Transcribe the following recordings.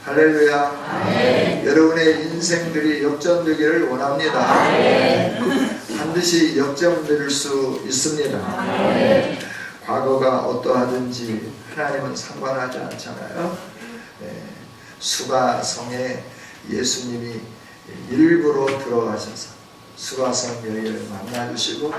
할렐루야. 아멘. 여러분의 인생들이 역전되기를 원합니다. 아멘. 반드시 역전될 수 있습니다. 아멘. 과거가 어떠하든지 하나님은 상관하지 않잖아요. 수가성에 예수님이 일부러 들어가셔서 수가성 여인을 만나주시고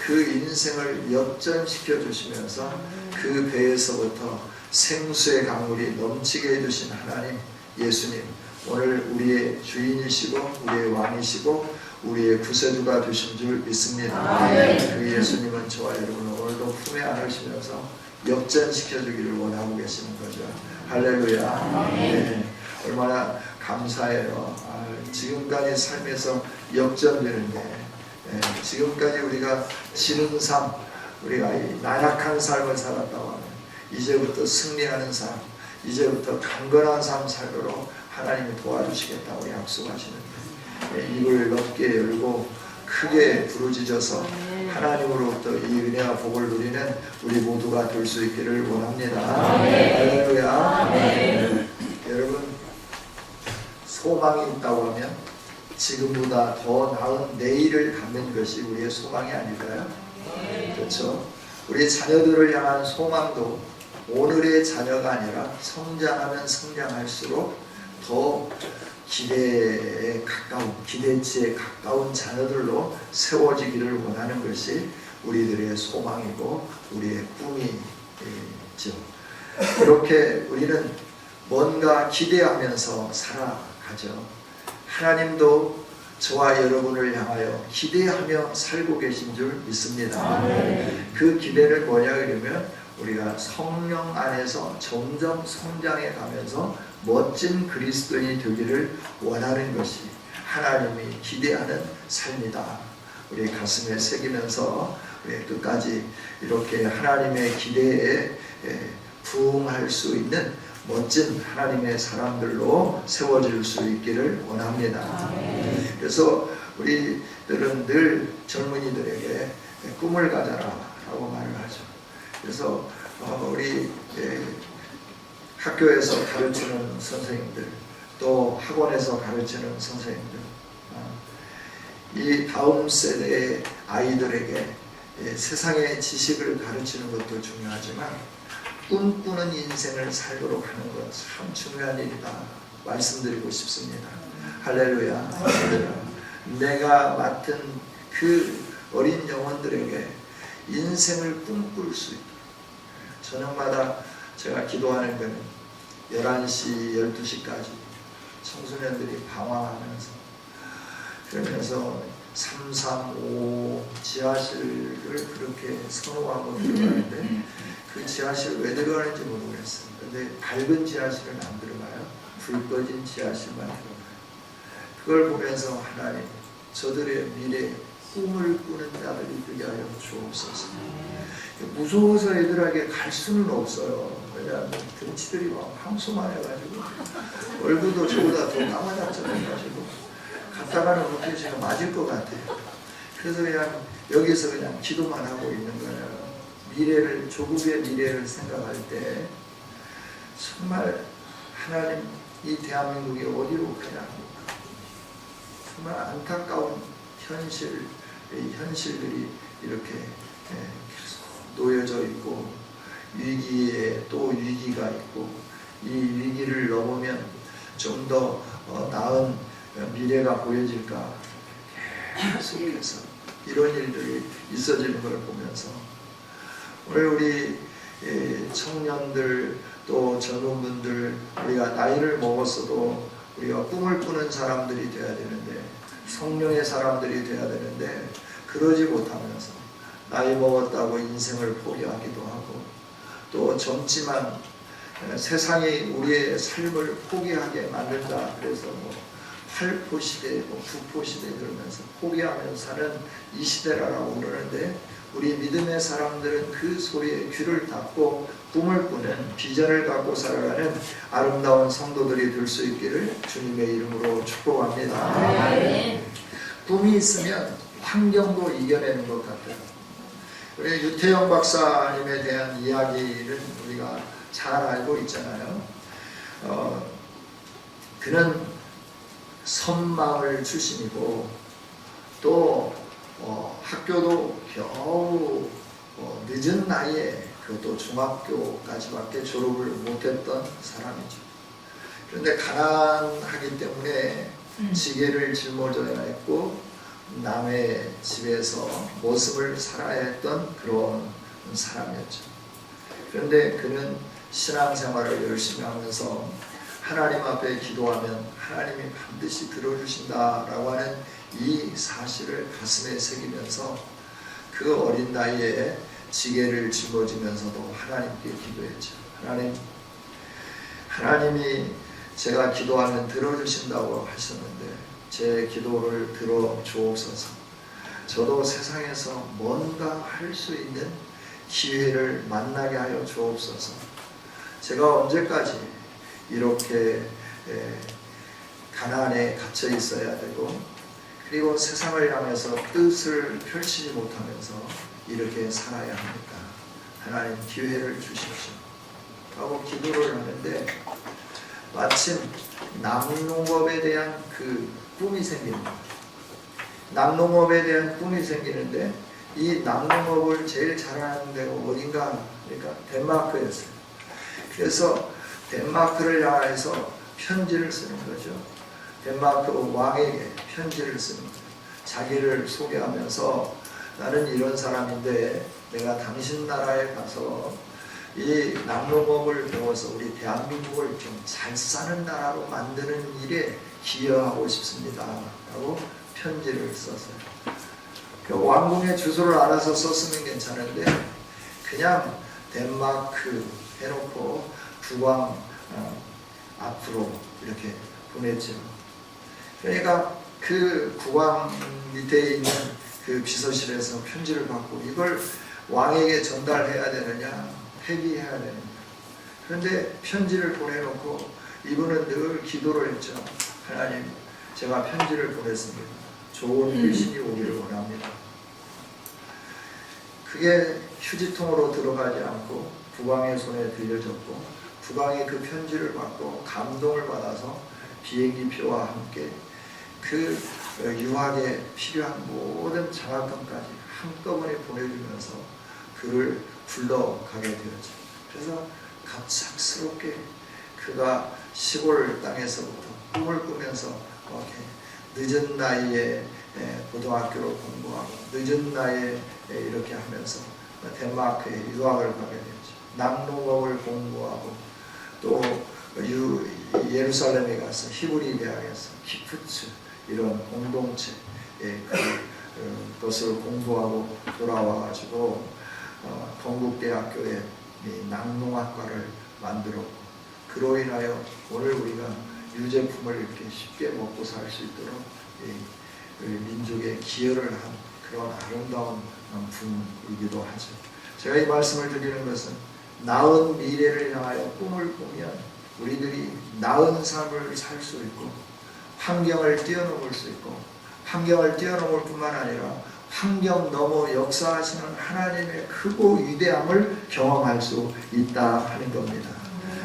그 인생을 역전시켜 주시면서 그 배에서부터 생수의 강물이 넘치게 해주신 하나님 예수님, 오늘 우리의 주인이시고 우리의 왕이시고 우리의 구세주가 되신 줄 믿습니다. 그 예수님은 저와 여러분을 오늘도 품에 안으시면서 역전시켜 주기를 원하고 계시는 거죠. 할렐루야. 네, 얼마나 감사해요. 지금까지 삶에서 역전되는데, 지금까지 우리가 지는 삶, 우리가 나약한 삶을 살았다고 하면 이제부터 승리하는 삶, 이제부터 강건한 삶 살도록 하나님이 도와주시겠다고 약속하시는데, 입을 넓게 열고 크게 부르짖어서 하나님으로부터 이 은혜와 복을 누리는 우리 모두가 될 수 있기를 원합니다. 할렐루야. 여러분, 소망이 있다고 하면 지금보다 더 나은 내일을 갖는 것이 우리의 소망이 아닐까요? 그렇죠? 우리 자녀들을 향한 소망도 오늘의 자녀가 아니라 성장하면 성장할수록 더 기대에 가까운, 기대치에 가까운 자녀들로 세워지기를 원하는 것이 우리들의 소망이고 우리의 꿈이죠. 그렇게 우리는 뭔가 기대하면서 살아가죠. 하나님도 저와 여러분을 향하여 기대하며 살고 계신 줄 믿습니다. 그 기대는 뭐냐 그러면 우리가 성령 안에서 점점 성장해 가면서 멋진 그리스도인이 되기를 원하는 것이 하나님이 기대하는 삶이다. 우리 가슴에 새기면서 우리 끝까지 이렇게 하나님의 기대에 부응할 수 있는 멋진 하나님의 사람들로 세워질 수 있기를 원합니다. 그래서 우리들은 늘 젊은이들에게 꿈을 가져라 라고 말을 하죠. 그래서 우리 학교에서 가르치는 선생님들, 또 학원에서 가르치는 선생님들, 이 다음 세대의 아이들에게 세상의 지식을 가르치는 것도 중요하지만 꿈꾸는 인생을 살도록 하는 것 참 중요한 일이다 말씀드리고 싶습니다. 할렐루야. 내가 맡은 그 어린 영혼들에게 인생을 꿈꿀 수 있다. 저녁마다 제가 기도하는 것은 11시, 12시까지 청소년들이 방황하면서 그러면서 335 지하실을 그렇게 선호하고 들어가는데 그 지하실 왜 들어가는지 모르겠어요. 근데 밝은 지하실은 안 들어가요. 불 꺼진 지하실만 들어가요. 그걸 보면서 하나님, 저들의 미래 꿈을 꾸는 자들이 되게 하여 주옵소서. 무서워서 애들에게 갈 수는 없어요. 왜냐하면 등치들이 막 황소만 해가지고 얼굴도 저보다 더 까마잡잡해가지고 갔다가는 어떻게 제가 맞을 것 같아요. 그래서 그냥 여기서 그냥 기도만 하고 있는 거예요. 미래를, 조국의 미래를 생각할 때 정말 하나님, 이 대한민국이 어디로 가냐, 정말 안타까운 현실들이 이렇게 계속 놓여져 있고 위기에 또 위기가 있고 이 위기를 넘으면 좀 더 나은 미래가 보여질까 계속해서 이런 일들이 있어지는 걸 보면서 오늘 우리 청년들 또 젊은 분들 우리가 나이를 먹었어도 우리가 꿈을 꾸는 사람들이 돼야 되는데 성령의 사람들이 돼야 되는데 그러지 못하면서 나이 먹었다고 인생을 포기하기도 하고 또 젊지만 세상이 우리의 삶을 포기하게 만든다. 그래서 팔포 시대, 구포 시대 그러면서 포기하면서 사는 이 시대라고 그러는데 우리 믿음의 사람들은 그 소리에 귀를 닫고 꿈을 꾸는 비전을 갖고 살아가는 아름다운 성도들이 될 수 있기를 주님의 이름으로 축복합니다. 꿈이 있으면 환경도 이겨내는 것 같아요. 우리 유태영 박사님에 대한 이야기를 우리가 잘 알고 있잖아요. 그는 선망을 주신이고 또 학교도 겨우 늦은 나이에 그것도 중학교까지밖에 졸업을 못했던 사람이죠. 그런데 가난하기 때문에 지게를 짊어져야 했고 남의 집에서 모습을 살아야 했던 그런 사람이었죠. 그런데 그는 신앙생활을 열심히 하면서 하나님 앞에 기도하면 하나님이 반드시 들어주신다라고 하는 이 사실을 가슴에 새기면서 그 어린 나이에 지게를 짊어지면서도 하나님께 기도했죠. 하나님이 제가 기도하면 들어주신다고 하셨는데 제 기도를 들어주옵소서. 저도 세상에서 뭔가 할 수 있는 기회를 만나게 하여 주옵소서. 제가 언제까지 이렇게 가난에 갇혀 있어야 되고 그리고 세상을 향해서 뜻을 펼치지 못하면서 이렇게 살아야 합니까? 하나님 기회를 주십시오 하고 기도를 하는데 마침 낙농업에 대한 그 꿈이 생깁니다. 낙농업에 대한 꿈이 생기는데 이 낙농업을 제일 잘하는 데가 어딘가? 그러니까 덴마크였어요. 그래서 덴마크를 향해서 편지를 쓰는 거죠. 덴마크 왕에게 편지를 쓰는 거예요. 자기를 소개하면서 나는 이런 사람인데 내가 당신 나라에 가서 이 낙농업을 배워서 우리 대한민국을 좀 잘 사는 나라로 만드는 일에 기여하고 싶습니다 라고 편지를 썼어요. 그 왕궁의 주소를 알아서 썼으면 괜찮은데 그냥 덴마크 해놓고 국왕 앞으로 이렇게 보냈죠. 그러니까 그 국왕 밑에 있는 그 비서실에서 편지를 받고 이걸 왕에게 전달해야 되느냐 회귀해야 되느냐. 그런데 편지를 보내놓고 이분은 늘 기도를 했죠. 하나님 제가 편지를 보냈습니다. 좋은 일신이 오기를 원합니다. 그게 휴지통으로 들어가지 않고 국왕의 손에 들려졌고 국왕이 그 편지를 받고 감동을 받아서 비행기표와 함께 그 유학에 필요한 모든 장학금까지 한꺼번에 보내주면서 그를 불러가게 되었죠. 그래서 갑작스럽게 그가 시골 땅에서부터 꿈을 꾸면서 늦은 나이에 고등학교를 공부하고 늦은 나이에 이렇게 하면서 덴마크에 유학을 가게 되었죠. 낙농업을 공부하고 또 예루살렘에 가서 히브리 대학에서 키푸츠 이런 공동체 그것을 공부하고 돌아와가지고 건국대학교에 낙농학과를 만들었고 그로 인하여 오늘 우리가 유제품을 이렇게 쉽게 먹고 살 수 있도록 민족에 기여를 한 그런 아름다운 분이기도 하죠. 제가 이 말씀을 드리는 것은 나은 미래를 향하여 꿈을 꾸면 우리들이 나은 삶을 살 수 있고 환경을 뛰어넘을 수 있고 환경을 뛰어넘을 뿐만 아니라 환경 넘어 역사하시는 하나님의 크고 위대함을 경험할 수 있다 하는 겁니다.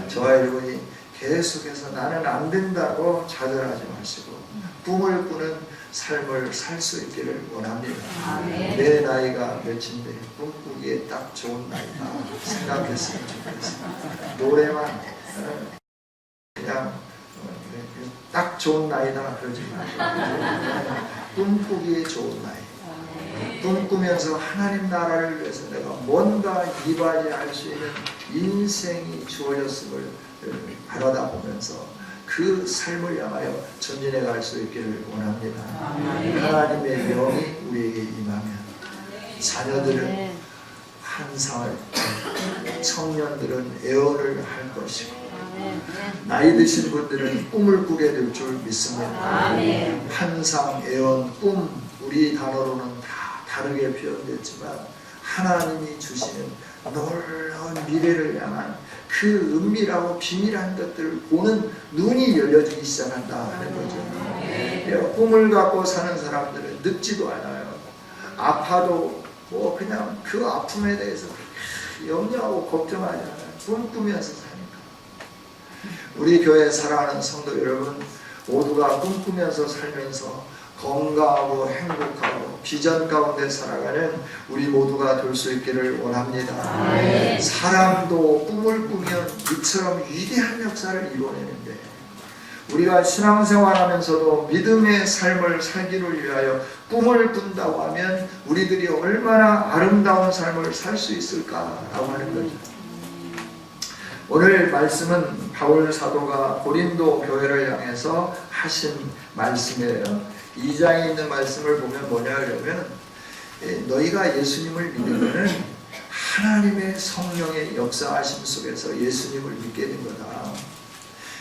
저와 여러분이 계속해서 나는 안 된다고 좌절하지 마시고 꿈을 꾸는 삶을 살 수 있기를 원합니다. 내 나이가 몇인데 꿈꾸기에 딱 좋은 나이다 생각했으면 좋겠습니다. 노래만 그냥 딱 좋은 나이다 그러지 말고 꿈꾸기에 좋은 나이. 꿈꾸면서 하나님 나라를 위해서 내가 뭔가 이바지할 수 있는 인생이 주어졌음을 바라다 보면서 그 삶을 향하여 전진해 갈 수 있기를 원합니다. 하나님의 영이 우리에게 임하면 자녀들은 환상을, 청년들은 애원을 할 것이고 나이 드신 분들은 꿈을 꾸게 될 줄 믿습니다. 환상, 애원, 꿈 우리 단어로는 다 다르게 표현됐지만 하나님이 주시는 놀라운 미래를 향한 그 은밀하고 비밀한 것들을 보는 눈이 열려지기 시작한다 하는 거죠. 꿈을 갖고 사는 사람들은 늙지도 않아요. 아파도 뭐 그냥 그 아픔에 대해서 염려하고 걱정하지 않아요. 꿈꾸면서 사니까. 우리 교회 사랑하는 성도 여러분, 모두가 꿈꾸면서 살면서 건강하고 행복하고 비전 가운데 살아가는 우리 모두가 될 수 있기를 원합니다. 네. 사람도 꿈을 꾸면 이처럼 위대한 역사를 이뤄내는데, 우리가 신앙생활하면서도 믿음의 삶을 살기를 위하여 꿈을 꾼다고 하면 우리들이 얼마나 아름다운 삶을 살 수 있을까라고 하는 거죠. 오늘 말씀은 바울 사도가 고린도 교회를 향해서 하신 말씀이에요. 2장에 있는 말씀을 보면 뭐냐 그러면, 너희가 예수님을 믿으면 하나님의 성령의 역사하심 속에서 예수님을 믿게 된 거다.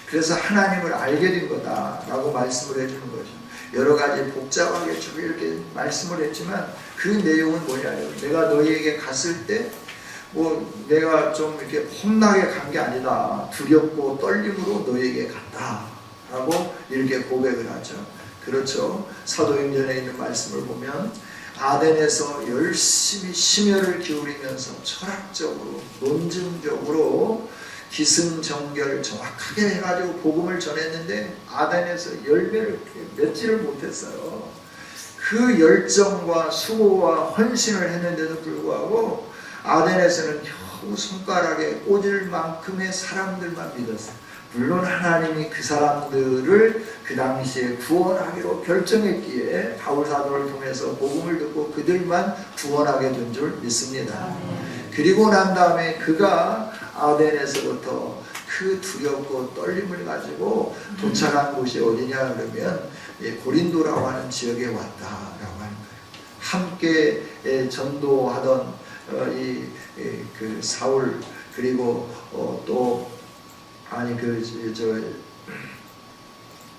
그래서 하나님을 알게 된 거다라고 말씀을 해주는 거죠. 여러 가지 복잡하게 쭉 이렇게 말씀을 했지만 그 내용은 뭐냐면, 내가 너희에게 갔을 때 내가 좀 이렇게 혼나게 간 게 아니다. 두렵고 떨림으로 너희에게 갔다라고 이렇게 고백을 하죠. 그렇죠. 사도행전에 있는 말씀을 보면 아덴에서 열심히 심혈을 기울이면서 철학적으로 논증적으로 기승전결 정확하게 해가지고 복음을 전했는데 아덴에서 열매를 맺지를 못했어요. 그 열정과 수고와 헌신을 했는데도 불구하고 아덴에서는 겨우 손가락에 꽂을 만큼의 사람들만 믿었어요. 물론 하나님이 그 사람들을 그 당시에 구원하기로 결정했기에 바울 사도를 통해서 복음을 듣고 그들만 구원하게 된 줄 믿습니다. 그리고 난 다음에 그가 아덴에서부터 그 두렵고 떨림을 가지고 도착한 곳이 어디냐 그러면 고린도라고 하는 지역에 왔다라고 하는 거예요. 함께 전도하던 그 사울, 그리고 또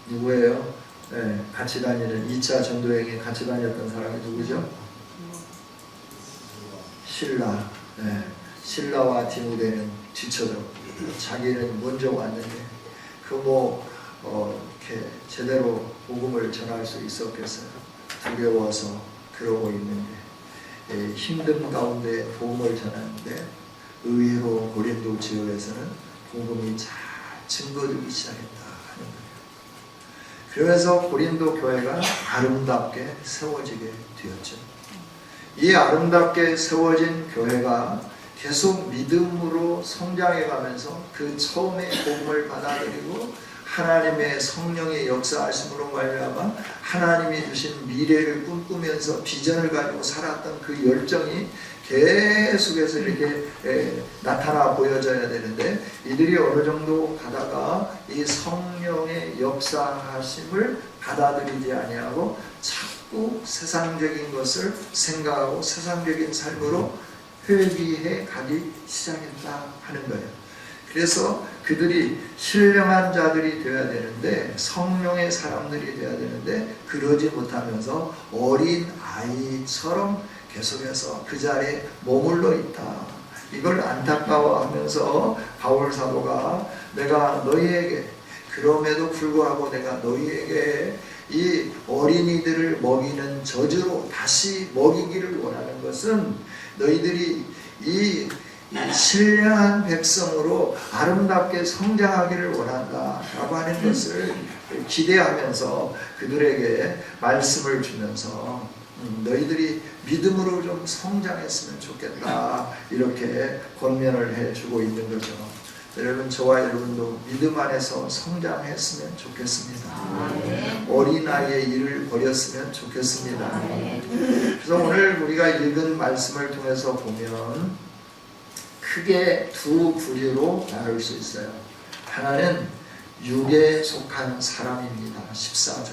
누구예요? 같이 다니는 2차 전도여행에 같이 다녔던 사람이 누구죠? 실라. 실라와 디모데는 뒤쳐져. 자기는 먼저 왔는데 이렇게 제대로 복음을 전할 수 있었겠어요? 두려워서 그러고 있는데, 힘든 가운데 복음을 전하는데 의외로 고린도 지역에서는 복음이 잘 증거되기 시작했다 하는 거예요. 그러면서 고린도 교회가 아름답게 세워지게 되었죠. 이 아름답게 세워진 교회가 계속 믿음으로 성장해 가면서 그 처음에 복음을 받아들이고 하나님의 성령의 역사하심으로 말미암아 하나님이 주신 미래를 꿈꾸면서 비전을 가지고 살았던 그 열정이 계속해서 이렇게 나타나 보여져야 되는데, 이들이 어느 정도 가다가 이 성령의 역사하심을 받아들이지 아니하고 자꾸 세상적인 것을 생각하고 세상적인 삶으로 회귀해 가기 시작했다 하는 거예요. 그래서 그들이 신령한 자들이 되어야 되는데, 성령의 사람들이 되어야 되는데 그러지 못하면서 어린 아이처럼 계속해서 그 자리에 머물러 있다. 이걸 안타까워하면서 바울 사도가 내가 너희에게, 그럼에도 불구하고 내가 너희에게 이 어린이들을 먹이는 저주로 다시 먹이기를 원하는 것은 너희들이 이 신령한 백성으로 아름답게 성장하기를 원한다 라고 하는 것을 기대하면서 그들에게 말씀을 주면서 너희들이 믿음으로 좀 성장했으면 좋겠다 이렇게 권면을 해주고 있는 거죠. 여러분, 저와 여러분도 믿음 안에서 성장했으면 좋겠습니다. 어린아이의 일을 버렸으면 좋겠습니다. 그래서 오늘 우리가 읽은 말씀을 통해서 보면 크게 두 부류로 나눌 수 있어요. 하나는 육에 속한 사람입니다. 14절.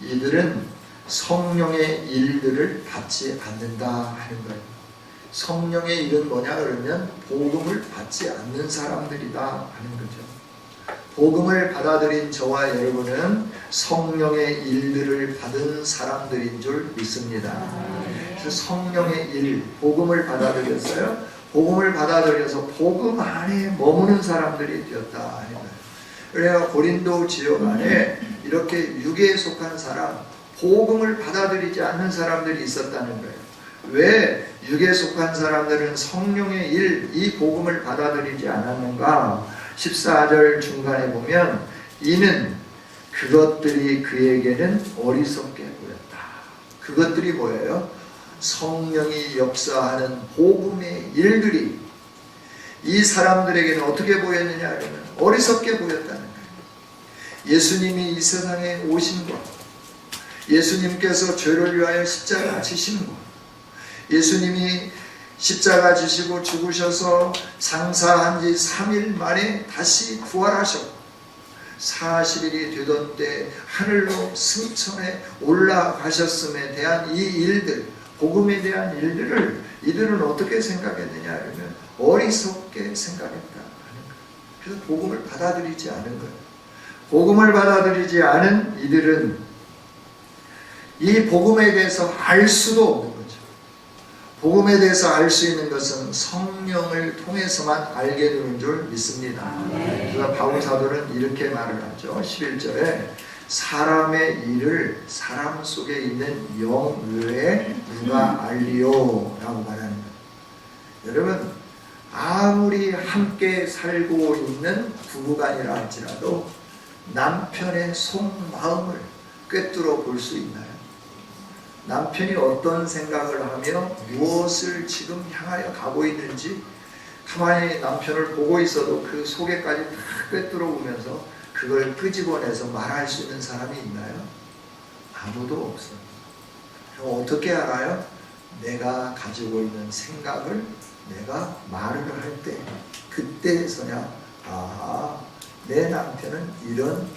이들은 성령의 일들을 받지 않는다 하는 거예요. 성령의 일은 뭐냐 그러면 복음을 받지 않는 사람들이다 하는 거죠. 복음을 받아들인 저와 여러분은 성령의 일들을 받은 사람들인 줄 믿습니다. 그래서 성령의 일, 복음을 받아들였어요. 복음을 받아들여서 복음 안에 머무는 사람들이 되었다 하는 거예요. 그래야 고린도 지역 안에 이렇게 육에 속한 사람, 복음을 받아들이지 않는 사람들이 있었다는 거예요. 왜 육에 속한 사람들은 성령의 일, 이 복음을 받아들이지 않았는가? 14절 중간에 보면 이는 그것들이 그에게는 어리석게 보였다. 그것들이 뭐예요? 성령이 역사하는 복음의 일들이 이 사람들에게는 어떻게 보였느냐 하면 어리석게 보였다는 거예요. 예수님이 이 세상에 오신 것, 예수님께서 죄를 위하여 십자가 지신 것, 예수님이 십자가 지시고 죽으셔서 장사한 지 3일 만에 다시 부활하셨고 40일이 되던 때 하늘로 승천해 올라가셨음에 대한 이 일들, 복음에 대한 일들을 이들은 어떻게 생각했느냐 하면 어리석게 생각했다 하는 거예요. 그래서 복음을 받아들이지 않은 거예요. 복음을 받아들이지 않은 이들은 이 복음에 대해서 알 수도 없는 거죠. 복음에 대해서 알 수 있는 것은 성령을 통해서만 알게 되는 줄 믿습니다. 그래서 바울 사도는 이렇게 말을 하죠. 11절에 사람의 일을 사람 속에 있는 영 외에 누가 알리요? 라고 말하는 거예요. 여러분, 아무리 함께 살고 있는 부부간이라 할지라도 남편의 속마음을 꿰뚫어 볼 수 있나요? 남편이 어떤 생각을 하며 무엇을 지금 향하여 가고 있는지 가만히 남편을 보고 있어도 그 속에까지 다 꿰뚫어 보면서 그걸 끄집어내서 말할 수 있는 사람이 있나요? 아무도 없어요. 그럼 어떻게 알아요? 내가 가지고 있는 생각을 내가 말을 할 때 그때서야 내 남편은 이런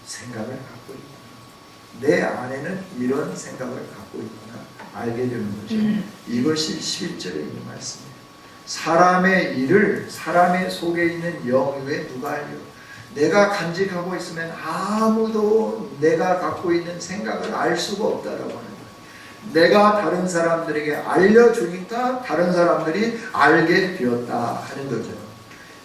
생각을 갖고 있구나, 내 아내는 이런 생각을 갖고 있구나 알게 되는 거죠. 이것이 11절에 있는 말씀이에요. 사람의 일을 사람의 속에 있는 영 외에 누가 알려? 내가 간직하고 있으면 아무도 내가 갖고 있는 생각을 알 수가 없다라고 하는 거예요. 내가 다른 사람들에게 알려주니까 다른 사람들이 알게 되었다 하는 거죠.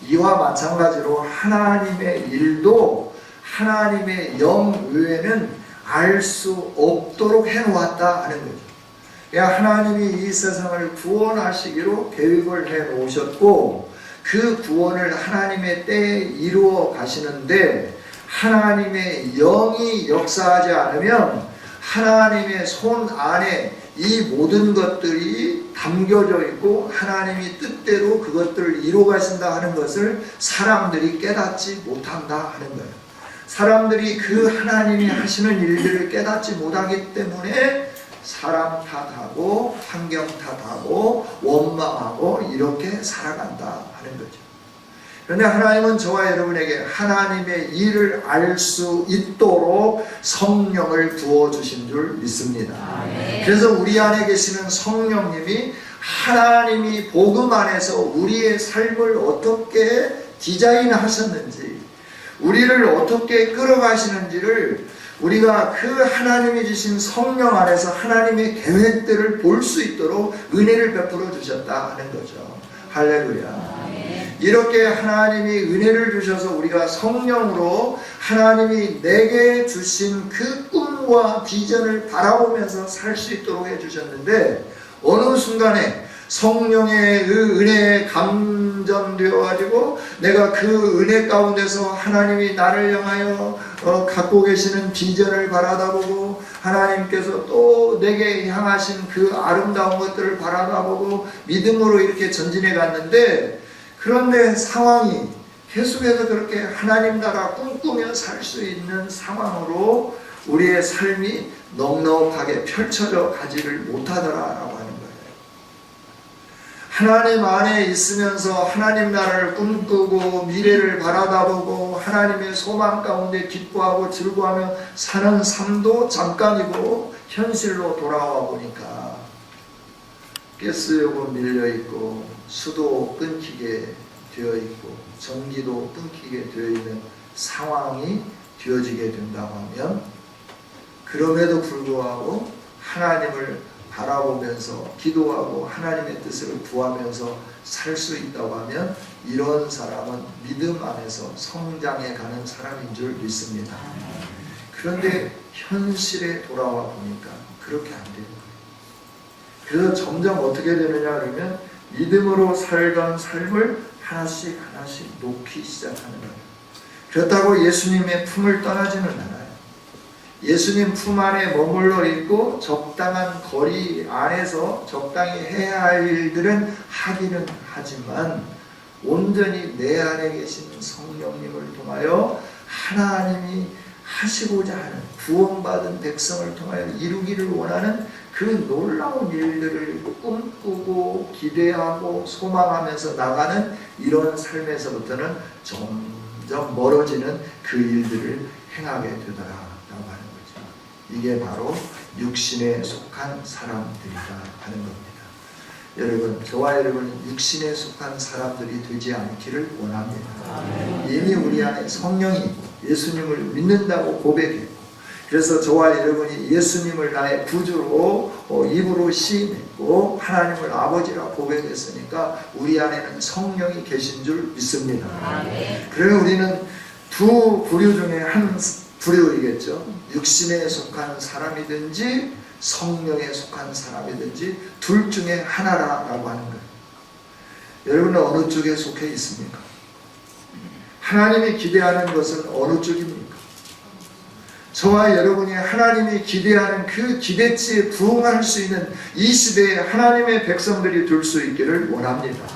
이와 마찬가지로 하나님의 일도 하나님의 영 외에는 알 수 없도록 해놓았다 하는 거죠. 그러니까 하나님이 이 세상을 구원하시기로 계획을 해놓으셨고 그 구원을 하나님의 때에 이루어 가시는데 하나님의 영이 역사하지 않으면 하나님의 손 안에 이 모든 것들이 담겨져 있고 하나님이 뜻대로 그것들을 이루어 가신다 하는 것을 사람들이 깨닫지 못한다 하는 거예요. 사람들이 그 하나님이 하시는 일들을 깨닫지 못하기 때문에 사람 탓하고 환경 탓하고 원망하고 이렇게 살아간다 하는 거죠. 그런데 하나님은 저와 여러분에게 하나님의 일을 알 수 있도록 성령을 부어주신 줄 믿습니다. 그래서 우리 안에 계시는 성령님이 하나님이 복음 안에서 우리의 삶을 어떻게 디자인하셨는지 우리를 어떻게 끌어가시는지를 우리가 그 하나님이 주신 성령 안에서 하나님의 계획들을 볼 수 있도록 은혜를 베풀어 주셨다 하는 거죠. 할렐루야. 이렇게 하나님이 은혜를 주셔서 우리가 성령으로 하나님이 내게 주신 그 꿈과 비전을 바라보면서 살 수 있도록 해주셨는데 어느 순간에 성령의 그 은혜에 감전되어 가지고 내가 그 은혜 가운데서 하나님이 나를 향하여 갖고 계시는 비전을 바라다보고 하나님께서 또 내게 향하신 그 아름다운 것들을 바라다보고 믿음으로 이렇게 전진해 갔는데 그런데 상황이 계속해서 그렇게 하나님 나라 꿈꾸며 살 수 있는 상황으로 우리의 삶이 넉넉하게 펼쳐져 가지를 못하더라라고 하는 거예요. 하나님 안에 있으면서 하나님 나라를 꿈꾸고 미래를 바라다보고 하나님의 소망 가운데 기뻐하고 즐거워하며 사는 삶도 잠깐이고 현실로 돌아와 보니까 가스요금 밀려있고 수도 끊기게 되어 있고 전기도 끊기게 되어 있는 상황이 되어지게 된다고 하면 그럼에도 불구하고 하나님을 바라보면서 기도하고 하나님의 뜻을 구하면서 살 수 있다고 하면 이런 사람은 믿음 안에서 성장해 가는 사람인 줄 믿습니다. 그런데 현실에 돌아와 보니까 그렇게 안 되는 거예요. 그래서 점점 어떻게 되느냐 그러면 믿음으로 살던 삶을 하나씩 하나씩 놓기 시작하는 거예요. 그렇다고 예수님의 품을 떠나지는 않아요. 예수님 품 안에 머물러 있고 적당한 거리 안에서 적당히 해야 할 일들은 하기는 하지만 온전히 내 안에 계신 성령님을 통하여 하나님이 하시고자 하는 구원받은 백성을 통하여 이루기를 원하는 그 놀라운 일들을 꿈꾸고 기대하고 소망하면서 나가는 이런 삶에서부터는 점점 멀어지는 그 일들을 행하게 되더라라고 하는 거죠. 이게 바로 육신에 속한 사람들이다 하는 겁니다. 여러분, 저와 여러분은 육신에 속한 사람들이 되지 않기를 원합니다. 이미 우리 안에 성령이 있고 예수님을 믿는다고 고백했고, 그래서 저와 여러분이 예수님을 나의 구주로 입으로 시인했고 하나님을 아버지라 고백했으니까 우리 안에는 성령이 계신 줄 믿습니다. 그러면 우리는 두 부류 중에 한 부류이겠죠. 육신에 속한 사람이든지 성령에 속한 사람이든지 둘 중에 하나라고 하는 거예요. 여러분은 어느 쪽에 속해 있습니까? 하나님이 기대하는 것은 어느 쪽입니까? 저와 여러분이 하나님이 기대하는 그 기대치에 부응할 수 있는 이 시대에 하나님의 백성들이 될 수 있기를 원합니다.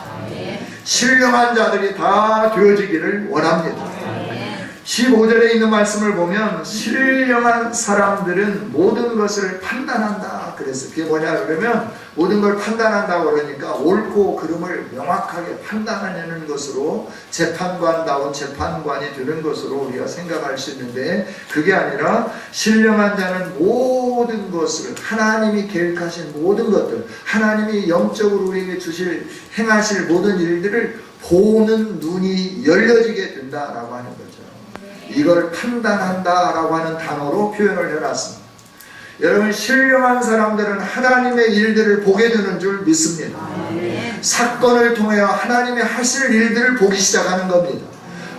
신령한 자들이 다 되어지기를 원합니다. 15절에 있는 말씀을 보면 신령한 사람들은 모든 것을 판단한다. 그래서 그게 뭐냐 그러면 모든 걸 판단한다고 그러니까 옳고 그름을 명확하게 판단하는 것으로 재판관다운 재판관이 되는 것으로 우리가 생각할 수 있는데, 그게 아니라 신령한 자는 모든 것을 하나님이 계획하신 모든 것들, 하나님이 영적으로 우리에게 주실 행하실 모든 일들을 보는 눈이 열려지게 된다라고 하는 거죠. 이걸 판단한다라고 하는 단어로 표현을 해놨습니다. 여러분, 신령한 사람들은 하나님의 일들을 보게 되는 줄 믿습니다. 사건을 통해 하나님의 하실 일들을 보기 시작하는 겁니다.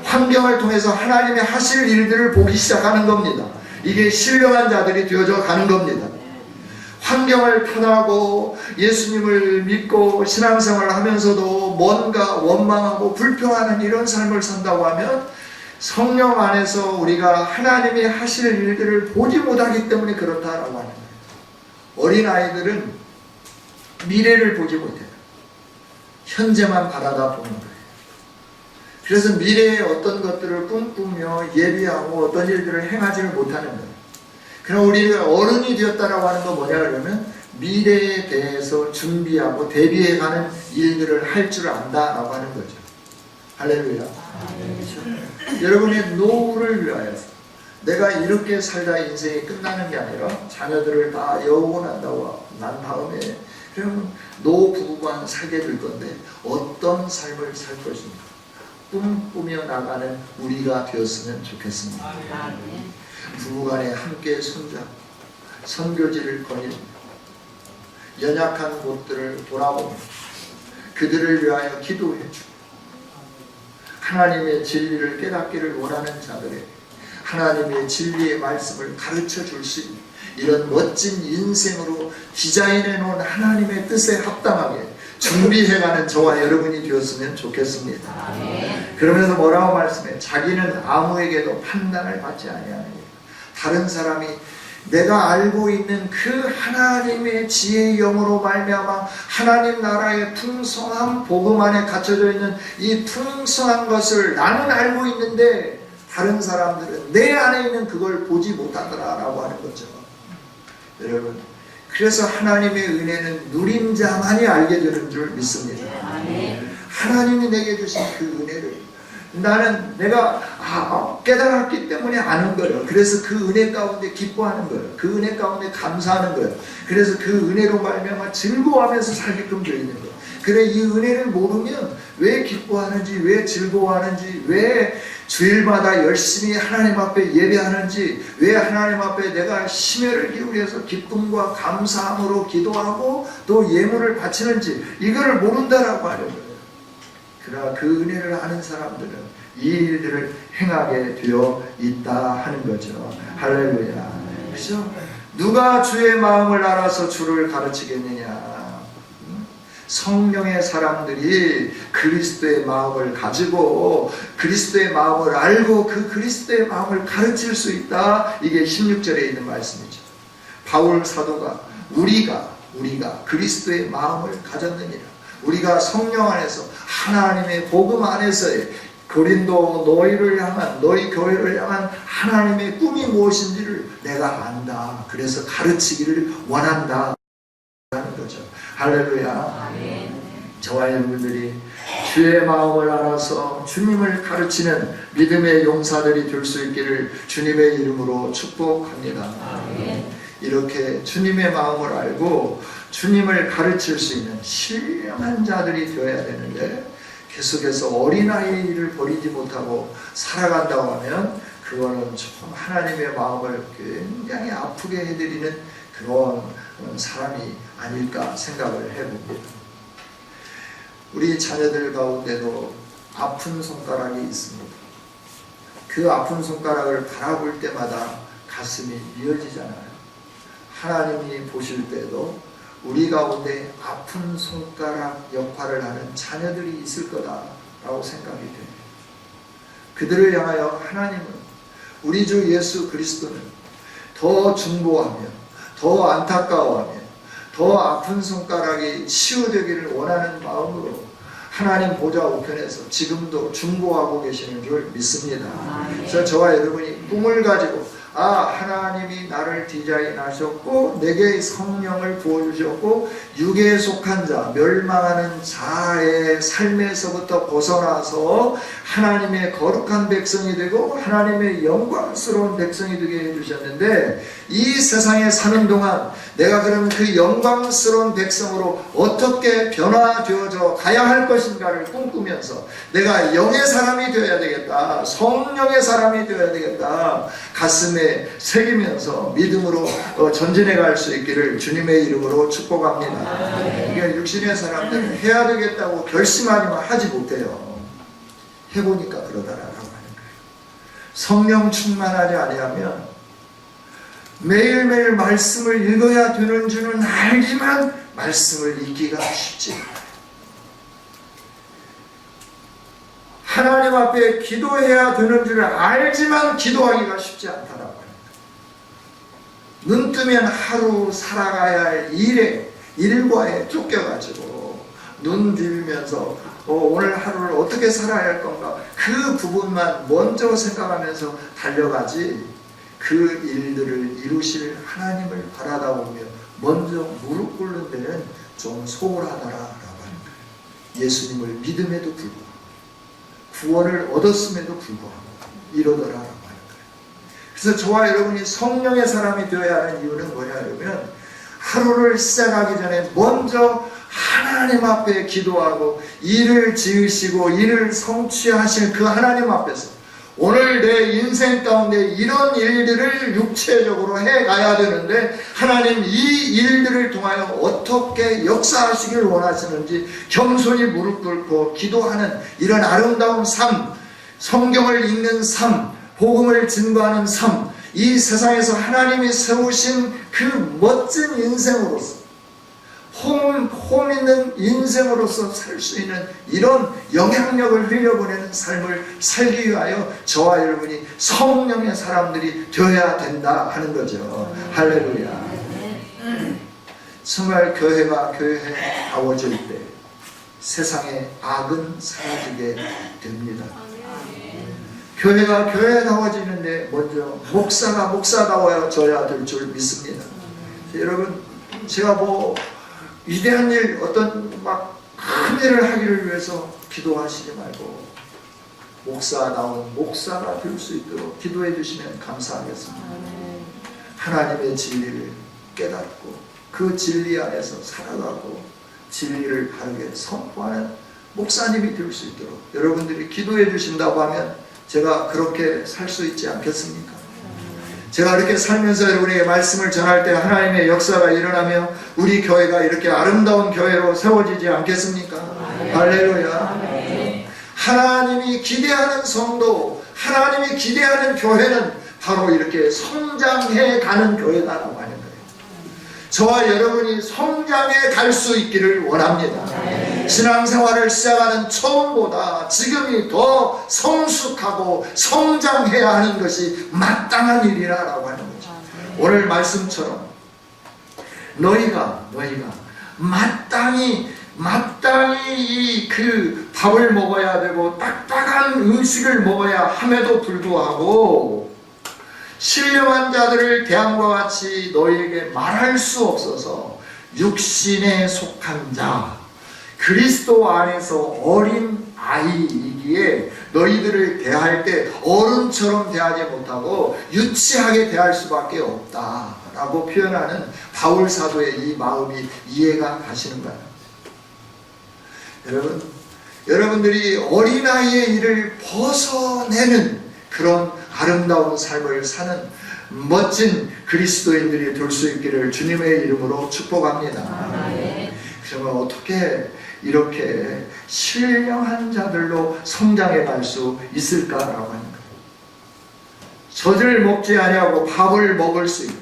환경을 통해서 하나님의 하실 일들을 보기 시작하는 겁니다. 이게 신령한 자들이 되어져 가는 겁니다. 환경을 편하고 예수님을 믿고 신앙생활을 하면서도 뭔가 원망하고 불평하는 이런 삶을 산다고 하면 성령 안에서 우리가 하나님이 하실 일들을 보지 못하기 때문에 그렇다라고 하는 거예요. 어린아이들은 미래를 보지 못해요. 현재만 바라다 보는 거예요. 그래서 미래에 어떤 것들을 꿈꾸며 예비하고 어떤 일들을 행하지를 못하는 거예요. 그럼 우리가 어른이 되었다라고 하는 건 뭐냐 그러면 미래에 대해서 준비하고 대비해가는 일들을 할 줄 안다라고 하는 거죠. 할렐루야. 여러분의 노후를 위하여서 내가 이렇게 살다 인생이 끝나는 게 아니라 자녀들을 다 여우고 난 다음에 그러면 노부부간 살게 될 건데 어떤 삶을 살 것인가 꿈꾸며 나가는 우리가 되었으면 좋겠습니다. 부부간에 함께 손잡고 선교지를 거닐며 연약한 곳들을 돌아보며 그들을 위하여 기도해주고 하나님의 진리를 깨닫기를 원하는 자들에게 하나님의 진리의 말씀을 가르쳐 줄 수 있는 이런 멋진 인생으로 디자인해 놓은 하나님의 뜻에 합당하게 준비해가는 저와 여러분이 되었으면 좋겠습니다. 그러면서 뭐라고 말씀해? 자기는 아무에게도 판단을 받지 아니하느니라. 다른 사람이 내가 알고 있는 그 하나님의 지혜의 영으로 말미암아 하나님 나라의 풍성한 복음 안에 갇혀져 있는 이 풍성한 것을 나는 알고 있는데 다른 사람들은 내 안에 있는 그걸 보지 못하더라라고 하는 거죠. 여러분, 그래서 하나님의 은혜는 누린 자만이 알게 되는 줄 믿습니다. 하나님이 내게 주신 그 은혜를 나는 내가 깨달았기 때문에 아는 거예요. 그래서 그 은혜 가운데 기뻐하는 거예요. 그 은혜 가운데 감사하는 거예요. 그래서 그 은혜로 말미암아 즐거워하면서 살게끔 되어 있는 거예요. 그래, 이 은혜를 모르면 왜 기뻐하는지, 왜 즐거워하는지, 왜 주일마다 열심히 하나님 앞에 예배하는지, 왜 하나님 앞에 내가 심혈을 기울여서 기쁨과 감사함으로 기도하고 또 예물을 바치는지 이거를 모른다라고 하는 거예요. 그러나 그 은혜를 아는 사람들은 이 일들을 행하게 되어 있다 하는 거죠. 할렐루야. 그렇죠? 누가 주의 마음을 알아서 주를 가르치겠느냐. 성령의 사람들이 그리스도의 마음을 가지고 그리스도의 마음을 알고 그 그리스도의 마음을 가르칠 수 있다. 이게 16절에 있는 말씀이죠. 바울 사도가 우리가 그리스도의 마음을 가졌느니라. 우리가 성령 안에서 하나님의 복음 안에서의 고린도 너희 교회를 향한 하나님의 꿈이 무엇인지를 내가 안다. 그래서 가르치기를 원한다 하는 거죠. 할렐루야. 아멘. 저와 여러분들이 주의 마음을 알아서 주님을 가르치는 믿음의 용사들이 될 수 있기를 주님의 이름으로 축복합니다. 아멘. 이렇게 주님의 마음을 알고 주님을 가르칠 수 있는 신령한 자들이 되어야 되는데 계속해서 어린아이를 버리지 못하고 살아간다고 하면 그거는 좀 하나님의 마음을 굉장히 아프게 해드리는 그런 사람이 아닐까 생각을 해봅니다. 우리 자녀들 가운데도 아픈 손가락이 있습니다. 그 아픈 손가락을 바라볼 때마다 가슴이 미어지잖아요. 하나님이 보실 때도 우리 가운데 아픈 손가락 역할을 하는 자녀들이 있을 거다라고 생각이 됩니다. 그들을 향하여 하나님은 우리 주 예수 그리스도는 더 중보하며 더 안타까워하며 더 아픈 손가락이 치유되기를 원하는 마음으로 하나님 보좌 우편에서 지금도 중보하고 계시는 줄 믿습니다. 그래서 저와 여러분이 꿈을 가지고 하나님이 나를 디자인하셨고 내게 성령을 부어주셨고 육에 속한 자, 멸망하는 자의 삶에서부터 벗어나서 하나님의 거룩한 백성이 되고 하나님의 영광스러운 백성이 되게 해주셨는데 이 세상에 사는 동안 내가 그럼 그 영광스러운 백성으로 어떻게 변화되어져 가야 할 것인가를 꿈꾸면서 내가 영의 사람이 되어야 되겠다, 성령의 사람이 되어야 되겠다, 가슴에 새기면서 믿음으로 전진해 갈 수 있기를 주님의 이름으로 축복합니다. 이게 육신의 사람들은 해야 되겠다고 결심하지만 하지 못해요. 해보니까 그러더라라고 하는 거예요. 성령 충만하지 아니하면 매일매일 말씀을 읽어야 되는 줄은 알지만 말씀을 읽기가 쉽지 않아요. 하나님 앞에 기도해야 되는 줄을 알지만 기도하기가 쉽지 않다라고 합니다. 눈 뜨면 하루 살아가야 할 일과에 쫓겨가지고 눈 비비면서 오늘 하루를 어떻게 살아야 할 건가 그 부분만 먼저 생각하면서 달려가지 그 일들을 이루실 하나님을 바라다 보며 먼저 무릎 꿇는 데는 좀 소홀하다라고 하는 거예요. 예수님을 믿음에도 불구하고 구원을 얻었음에도 불구하고 이러더라라고 하는 거예요. 그래서 저와 여러분이 성령의 사람이 되어야 하는 이유는 뭐냐 여러분, 하루를 시작하기 전에 먼저 하나님 앞에 기도하고 일을 지으시고 일을 성취하실 그 하나님 앞에서 오늘 내 인생 가운데 이런 일들을 육체적으로 해가야 되는데 하나님 이 일들을 통하여 어떻게 역사하시길 원하시는지 겸손히 무릎 꿇고 기도하는 이런 아름다운 삶, 성경을 읽는 삶, 복음을 증거하는 삶, 이 세상에서 하나님이 세우신 그 멋진 인생으로서 홈 있는 인생으로서 살 수 있는 이런 영향력을 흘려보내는 삶을 살기 위하여 저와 여러분이 성령의 사람들이 되어야 된다 하는 거죠. 할렐루야. 정말 교회가 교회다워질 때 세상의 악은 사라지게 됩니다. 교회가 교회다워지는데 먼저 목사가 목사다워져야 될 줄 믿습니다. 여러분, 제가 위대한 일, 어떤 큰 일을 하기를 위해서 기도하시지 말고 목사다운 목사가 될 수 있도록 기도해 주시면 감사하겠습니다. 하나님의 진리를 깨닫고 그 진리 안에서 살아가고 진리를 바르게 선포하는 목사님이 될 수 있도록 여러분들이 기도해 주신다고 하면 제가 그렇게 살 수 있지 않겠습니까? 제가 이렇게 살면서 여러분에게 말씀을 전할 때 하나님의 역사가 일어나며 우리 교회가 이렇게 아름다운 교회로 세워지지 않겠습니까? 할렐루야. 하나님이 기대하는 성도, 하나님이 기대하는 교회는 바로 이렇게 성장해 가는 교회다라고 하는 거예요. 저와 여러분이 성장해 갈 수 있기를 원합니다. 신앙생활을 시작하는 처음보다 지금이 더 성숙하고 성장해야 하는 것이 마땅한 일이라고 하는 거죠. 오늘 말씀처럼 너희가 마땅히 그 밥을 먹어야 되고 딱딱한 음식을 먹어야 함에도 불구하고 신령한 자들을 대함과 같이 너희에게 말할 수 없어서 육신에 속한 자, 그리스도 안에서 어린 아이이기에 너희들을 대할 때 어른처럼 대하지 못하고 유치하게 대할 수밖에 없다 라고 표현하는 바울 사도의 이 마음이 이해가 가시는 거예요. 여러분들이 어린아이의 일을 벗어내는 그런 아름다운 삶을 사는 멋진 그리스도인들이 될 수 있기를 주님의 이름으로 축복합니다. 그러면 어떻게 이렇게 신령한 자들로 성장해 갈 수 있을까라고 하는 거예요. 젖을 먹지 아니하고 밥을 먹을 수 있는,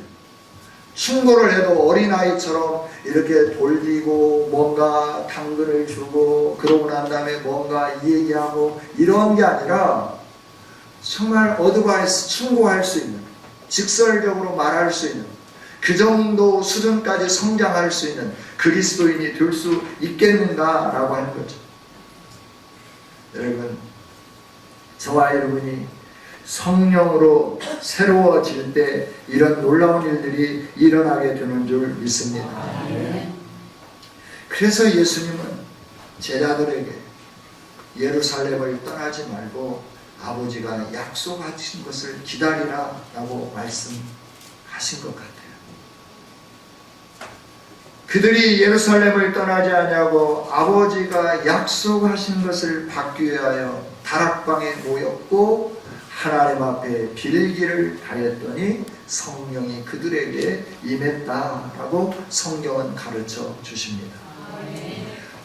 충고를 해도 어린아이처럼 이렇게 돌리고 뭔가 당근을 주고 그러고 난 다음에 뭔가 얘기하고 이런 게 아니라 정말 어드바이스, 충고할 수 있는, 직설적으로 말할 수 있는 그 정도 수준까지 성장할 수 있는 그리스도인이 될 수 있겠는가라고 하는 거죠. 여러분, 저와 여러분이 성령으로 새로워질 때 이런 놀라운 일들이 일어나게 되는 줄 믿습니다. 그래서 예수님은 제자들에게 예루살렘을 떠나지 말고 아버지가 약속하신 것을 기다리라 라고 말씀하신 것 같아요. 그들이 예루살렘을 떠나지 아니하고 아버지가 약속하신 것을 받기 위하여 다락방에 모였고 하나님 앞에 빌기를 다했더니 성령이 그들에게 임했다라고 성경은 가르쳐 주십니다.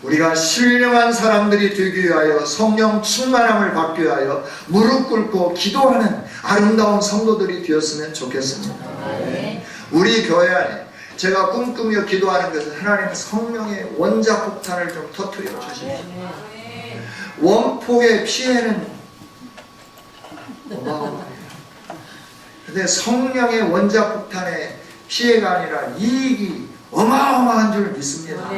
우리가 신령한 사람들이 되기 위하여 성령 충만함을 받기 위하여 무릎 꿇고 기도하는 아름다운 성도들이 되었으면 좋겠습니다. 우리 교회 안에 제가 꿈꾸며 기도하는 것은 하나님 성령의 원자폭탄을 좀 터뜨려 주십시오. 원폭의 피해는 어마어마해요. 근데 성령의 원자폭탄의 피해가 아니라 이익이 어마어마한 줄 믿습니다.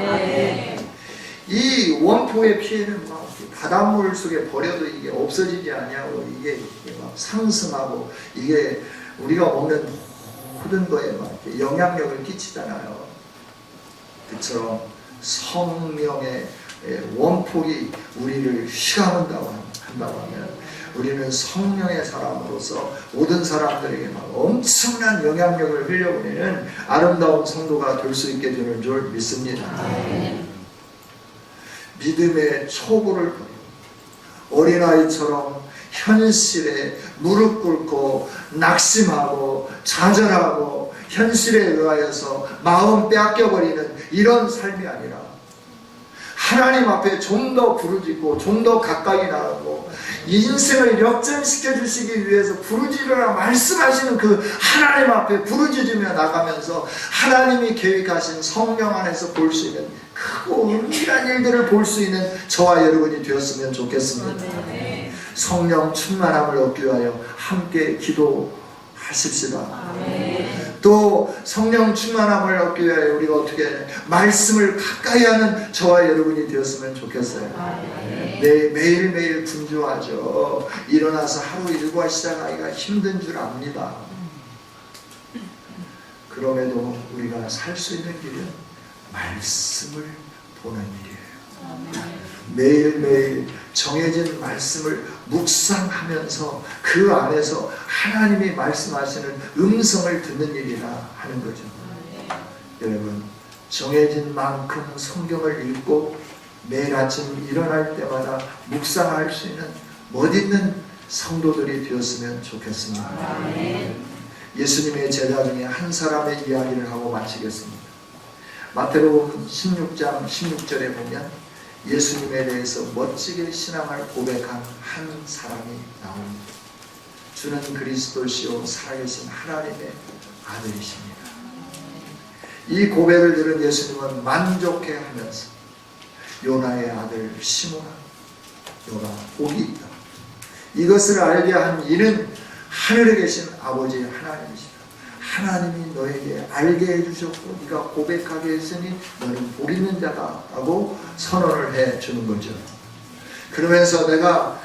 이 원폭의 피해는 막 바닷물 속에 버려도 이게 없어지지 아니하고 이게 막 상승하고 이게 우리가 먹는 모든 거에 막 영향력을 끼치잖아요. 그처럼 성령의 원폭이 우리를 휘감는다고 하면 우리는 성령의 사람으로서 모든 사람들에게 막 엄청난 영향력을 흘려보내는 아름다운 성도가 될 수 있게 되는 줄 믿습니다. 믿음의 초보를 버리고 어린아이처럼 현실에 무릎 꿇고 낙심하고 좌절하고 현실에 의하여서 마음 빼앗겨버리는 이런 삶이 아니라 하나님 앞에 좀 더 부르짖고 좀 더 가까이 나가고 인생을 역전시켜 주시기 위해서 부르짖으라 말씀하시는 그 하나님 앞에 부르짖으며 나가면서 하나님이 계획하신 성령 안에서 볼 수 있는 크고 은밀한 일들을 볼 수 있는 저와 여러분이 되었으면 좋겠습니다. 성령 충만함을 얻기 위하여 함께 기도하십시다. 또 성령 충만함을 얻기 위하여 우리가 어떻게 말씀을 가까이 하는 저와 여러분이 되었으면 좋겠어요. 매일매일 분주하죠. 일어나서 하루 일과 시작하기가 힘든 줄 압니다. 그럼에도 우리가 살 수 있는 길은 말씀을 보는 일이에요. 매일매일 정해진 말씀을 묵상하면서 그 안에서 하나님이 말씀하시는 음성을 듣는 일이라 하는 거죠. 여러분, 정해진 만큼 성경을 읽고 매일 아침 일어날 때마다 묵상할 수 있는 멋있는 성도들이 되었으면 좋겠습니다. 예수님의 제자 중에 한 사람의 이야기를 하고 마치겠습니다. 마태복음 16장 16절에 보면 예수님에 대해서 멋지게 신앙을 고백한 한 사람이 나옵니다. 주는 그리스도시요 살아계신 하나님의 아들이십니다. 이 고백을 들은 예수님은 만족해하면서 요나의 아들 시몬아, 너가 복이 있다. 이것을 알게 한 이는 하늘에 계신 아버지 하나님이시다. 하나님이 너에게 알게 해주셨고 네가 고백하게 했으니 너는 복 있는 자다 라고 선언을 해주는 거죠. 그러면서 내가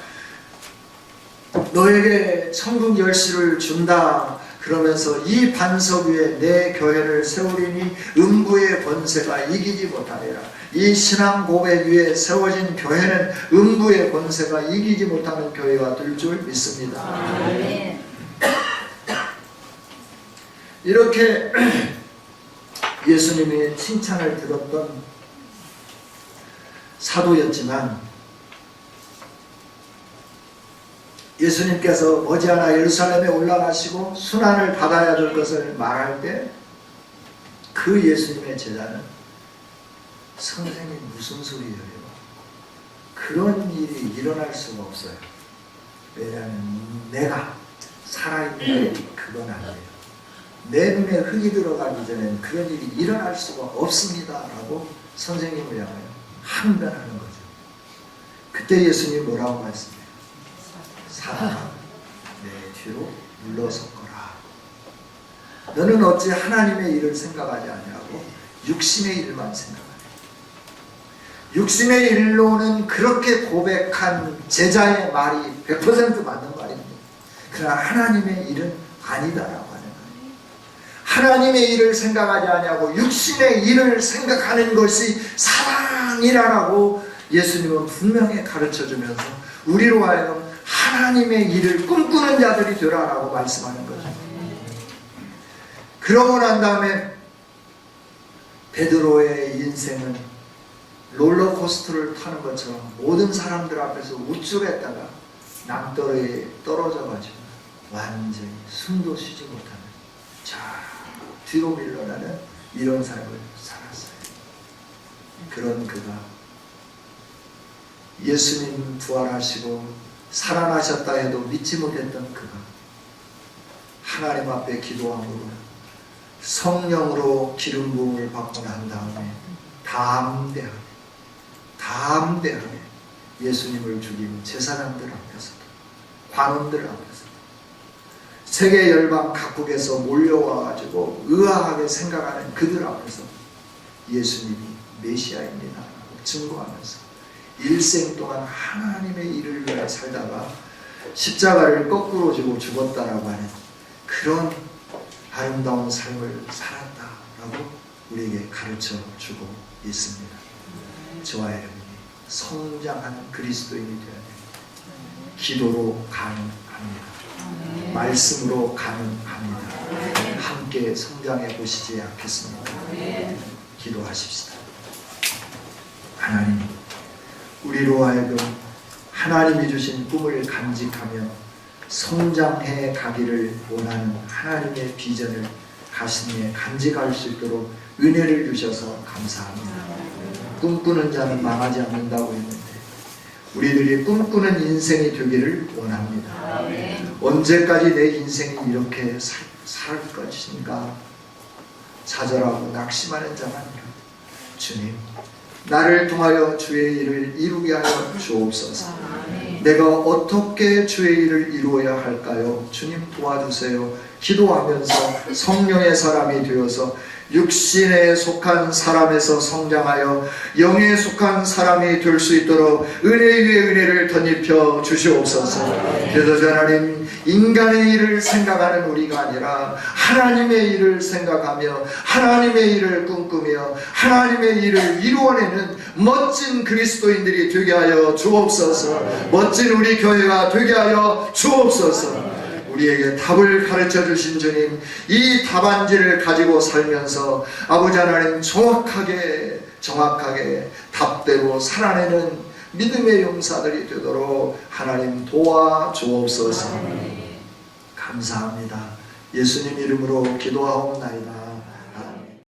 너에게 천국 열쇠를 준다 그러면서 이 반석 위에 내 교회를 세우리니 음부의 권세가 이기지 못하리라. 이 신앙 고백 위에 세워진 교회는 음부의 권세가 이기지 못하는 교회가 될 줄 믿습니다. 아멘. 이렇게 예수님의 칭찬을 들었던 사도였지만 예수님께서 머지않아 예루살렘에 올라가시고 순환을 받아야 될 것을 말할 때 그 예수님의 제자는 선생님 무슨 소리예요? 그런 일이 일어날 수가 없어요. 왜냐하면 내가 살아있는 그건 아니에요. 내 눈에 흙이 들어가기 전에는 그런 일이 일어날 수가 없습니다 라고 선생님을 향하여 항변하는 거죠. 그때 예수님이 뭐라고 말씀해요? 사람아 내 뒤로 물러섰거라. 너는 어찌 하나님의 일을 생각하지 아니하고 육신의 일만 생각하냐. 육신의 일로는 그렇게 고백한 제자의 말이 100% 맞는 말입니다. 그러나 하나님의 일은 아니다라고 하는 거예요. 하나님의 일을 생각하지 아니하고 육신의 일을 생각하는 것이 사랑이라고 예수님은 분명히 가르쳐주면서 우리로 하여금 하나님의 일을 꿈꾸는 자들이 되라라고 말씀하는 거죠. 그러고 난 다음에 베드로의 인생은 롤러코스터를 타는 것처럼 모든 사람들 앞에서 우쭐했다가 낭떠러에 떨어져가지고 완전히 숨도 쉬지 못하는 저 뒤로 밀려나는 이런 삶을 살았어요. 그런 그가 예수님 부활하시고 살아나셨다 해도 믿지 못했던 그가 하나님 앞에 기도함으로 성령으로 기름 부음을 받고 난 다음에 담대하게 예수님을 죽인 제사장들 앞에서도 관원들 앞에서도 세계 열방 각국에서 몰려와가지고 의아하게 생각하는 그들 앞에서 예수님이 메시아입니다 라고 증거하면서 일생 동안 하나님의 일을 위해 살다가 십자가를 거꾸로 지고 죽었다라고 하는 그런 아름다운 삶을 살았다라고 우리에게 가르쳐 주고 있습니다. 저와 여러분이 성장한 그리스도인이 되어야 됩니다. 기도로 가능합니다. 말씀으로 가능합니다. 함께 성장해 보시지 않겠습니까? 기도하십시다. 하나님, 우리로 하여금 하나님이 주신 꿈을 간직하며 성장해 가기를 원하는 하나님의 비전을 가슴에 간직할 수 있도록 은혜를 주셔서 감사합니다. 꿈꾸는 자는 망하지 않는다고 했는데 우리들이 꿈꾸는 인생이 되기를 원합니다. 언제까지 내 인생이 이렇게 살 것인가 좌절하고 낙심하는 자가 아니라 주님, 나를 통하여 주의 일을 이루게 하여 주옵소서. 내가 어떻게 주의 일을 이루어야 할까요? 주님 도와주세요. 기도하면서 성령의 사람이 되어서 육신에 속한 사람에서 성장하여 영에 속한 사람이 될 수 있도록 은혜 위에 은혜를 덧입혀 주시옵소서. 그래서 하나님, 인간의 일을 생각하는 우리가 아니라 하나님의 일을 생각하며 하나님의 일을 꿈꾸며 하나님의 일을 이루어내는 멋진 그리스도인들이 되게 하여 주옵소서. 멋진 우리 교회가 되게 하여 주옵소서. 우리에게 답을 가르쳐 주신 주님, 이 답안지를 가지고 살면서 아버지 하나님 정확하게 답대로 살아내는 믿음의 용사들이 되도록 하나님 도와주옵소서. 감사합니다. 예수님 이름으로 기도하옵나이다.